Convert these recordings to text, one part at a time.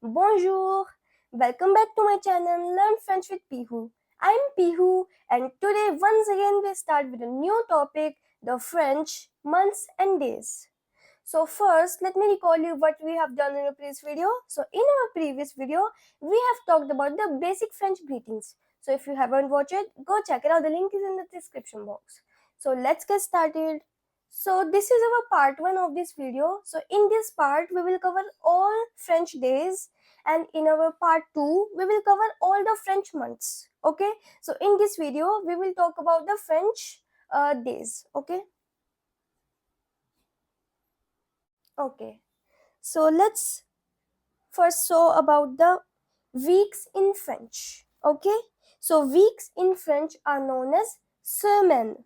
Bonjour, welcome back to my channel Learn French with Peehu. I'm Peehu and today once again we start with a new topic, the French months and days. So first let me recall you what we have done in a previous video. So in our previous video we have talked about the basic French greetings. So if you haven't watched it, go check it out, the link is in the description box. So let's get started. So this is our part 1 of this video. So in this part we will cover all French days and in our part 2 we will cover all the French months. Okay, so in this video we will talk about the French days. Okay, so let's first show about the weeks in French. Okay, so weeks in French are known as semaine.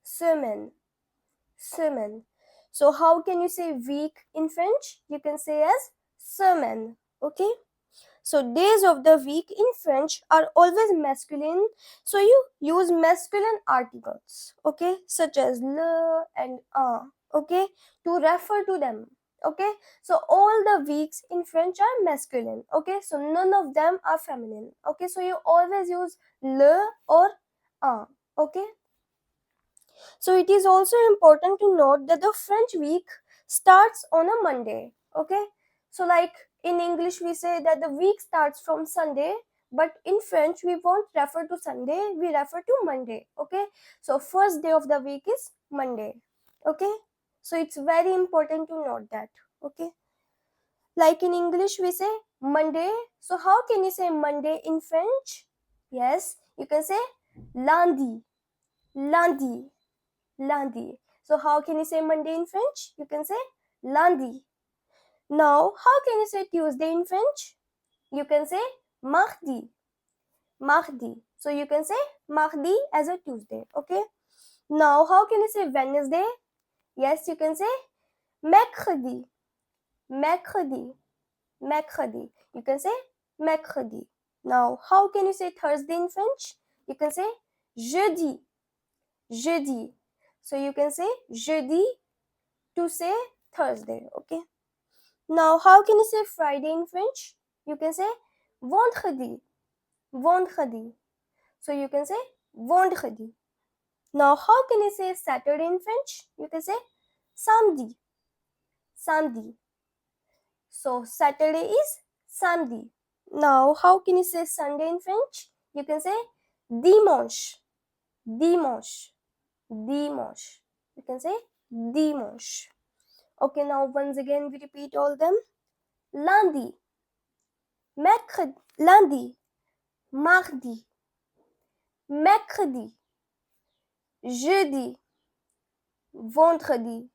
Semaine. Semaine. So how can you say week in French? You can say as semaine. Okay. So days of the week in French are always masculine. So you use masculine articles, okay, such as le and un, okay, to refer to them. Okay, so all the weeks in French are masculine. Okay, so none of them are feminine. Okay, so you always use le or un. Okay, so it is also important to note that the French week starts on a Monday. Okay, so like in English we say that the week starts from Sunday, but in French we won't refer to Sunday, we refer to Monday. Okay, so first day of the week is Monday. Okay, so it's very important to note that. Okay, like in English we say Monday, so how can you say Monday in French? Yes, you can say lundi, lundi, lundi. So how can you say Monday in French? You can say lundi. Now, how can you say Tuesday in French? You can say mardi, mardi. So you can say mardi as a Tuesday. Okay. Now, how can you say Wednesday? Yes, you can say mercredi, mercredi, mercredi. You can say mercredi. Now, how can you say Thursday in French? You can say jeudi, jeudi. So you can say jeudi to say Thursday. Okay. Now, how can you say Friday in French? You can say vendredi, vendredi. So you can say vendredi. Now, how can you say Saturday in French? You can say samedi, samedi. So Saturday is samedi. Now, how can you say Sunday in French? You can say dimanche, dimanche, dimanche. You can say dimanche. Okay, now once again we repeat all them. Lundi, mercredi, lundi, mardi, mercredi, jeudi, vendredi,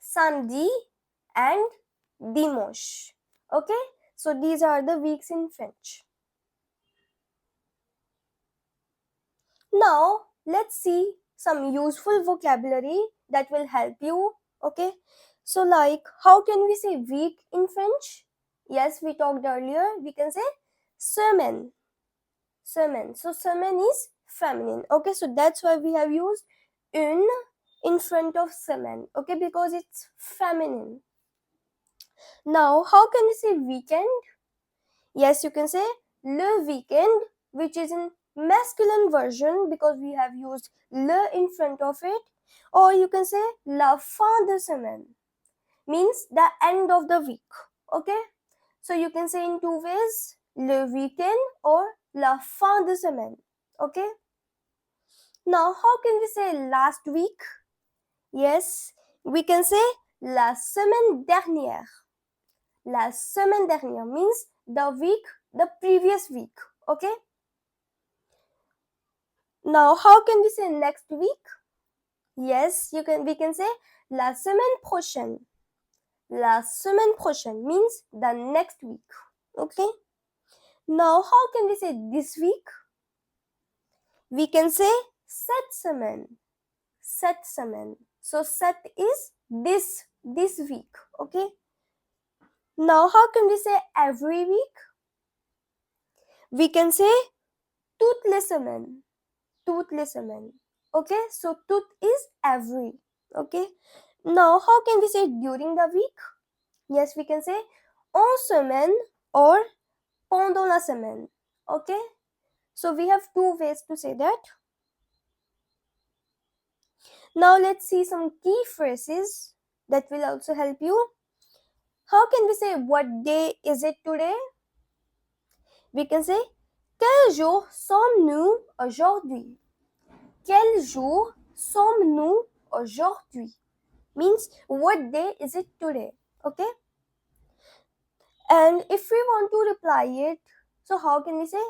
samedi, and dimanche. Okay, so these are the weeks in French. Now let's see some useful vocabulary that will help you. Okay, so like how can we say week in French? Yes, we talked earlier. We can say semaine, semaine. So semaine is feminine. Okay, so that's why we have used une in front of semaine. Okay, because it's feminine. Now, how can we say weekend? Yes, you can say le weekend, which is in masculine version because we have used le in front of it. Or you can say la fin de semaine, means the end of the week. Okay, so you can say in two ways, le weekend or la fin de semaine. Okay, now how can we say last week? Yes, we can say la semaine dernière. La semaine dernière means the week, the previous week. Okay, now how can we say next week? Yes, we can say la semaine prochaine. La semaine prochaine means the next week. Okay, now how can we say this week? We can say cette semaine, cette semaine. So cette is this week. Okay, now how can we say every week? We can say toutes les semaines, toutes les semaines. Okay, so toutes is every. Okay, now how can we say during the week? Yes, we can say en semaine or pendant la semaine. Okay, so we have two ways to say that. Now let's see some key phrases that will also help you. How can we say what day is it today? We can say quel jour sommes-nous aujourd'hui? Quel jour sommes-nous aujourd'hui? Means what day is it today? Okay? And if we want to reply it, so how can we say?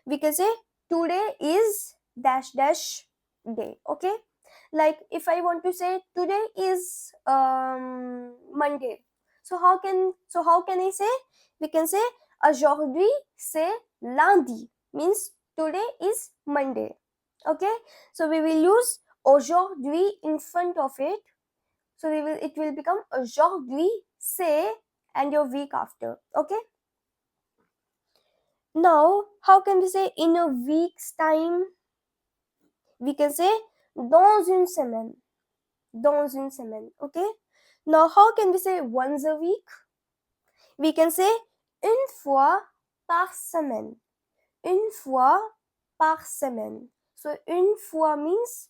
We can say today is dash dash day. Okay? Like if I want to say today is Monday. So how can I say? We can say aujourd'hui c'est lundi. Means today is Monday. Okay? So we will use aujourd'hui in front of it. So it will become aujourd'hui c'est and your week after. Okay? Now, how can we say in a week's time? We can say dans une semaine. Dans une semaine. Okay? Now, how can we say once a week? We can say une fois par semaine. Une fois par semaine. So, une fois means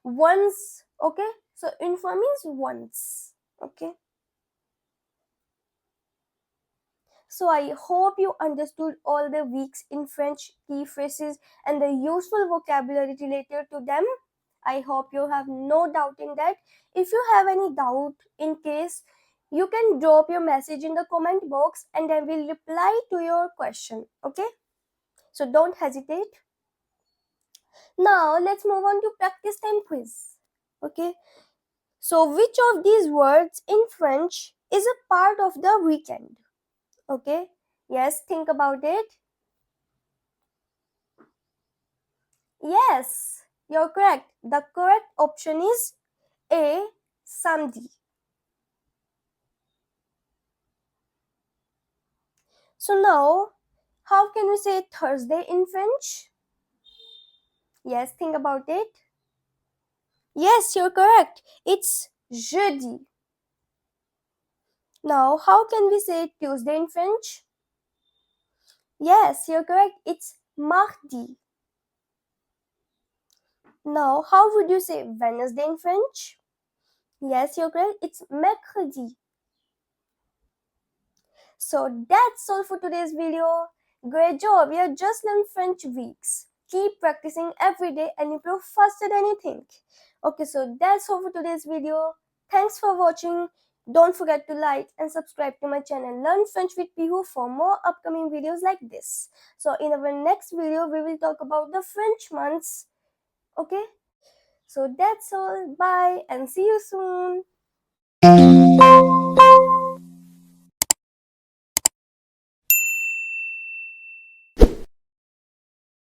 once. Okay? So, une fois means once. Okay? So I hope you understood all the weeks in French key phrases and the useful vocabulary related to them. I hope you have no doubt in that. If you have any doubt in case, you can drop your message in the comment box and I will reply to your question. Okay? So don't hesitate. Now let's move on to practice time quiz. Okay? So which of these words in French is a part of the weekend? Okay? Yes, think about it. Yes, you're correct. The correct option is A, samedi. So now, how can we say Thursday in French? Yes, think about it. Yes, you're correct. It's jeudi. Now, how can we say Tuesday in French? Yes, you're correct. It's mardi. Now, how would you say Wednesday in French? Yes, you're correct. It's mercredi. So that's all for today's video. Great job, you have just learned French weeks. Keep practicing every day and improve faster than you think. Okay, so that's all for today's video. Thanks for watching. Don't forget to like and subscribe to my channel Learn French with Peehu for more upcoming videos like this. So in our next video, we will talk about the French months. Okay, so that's all. Bye and see you soon.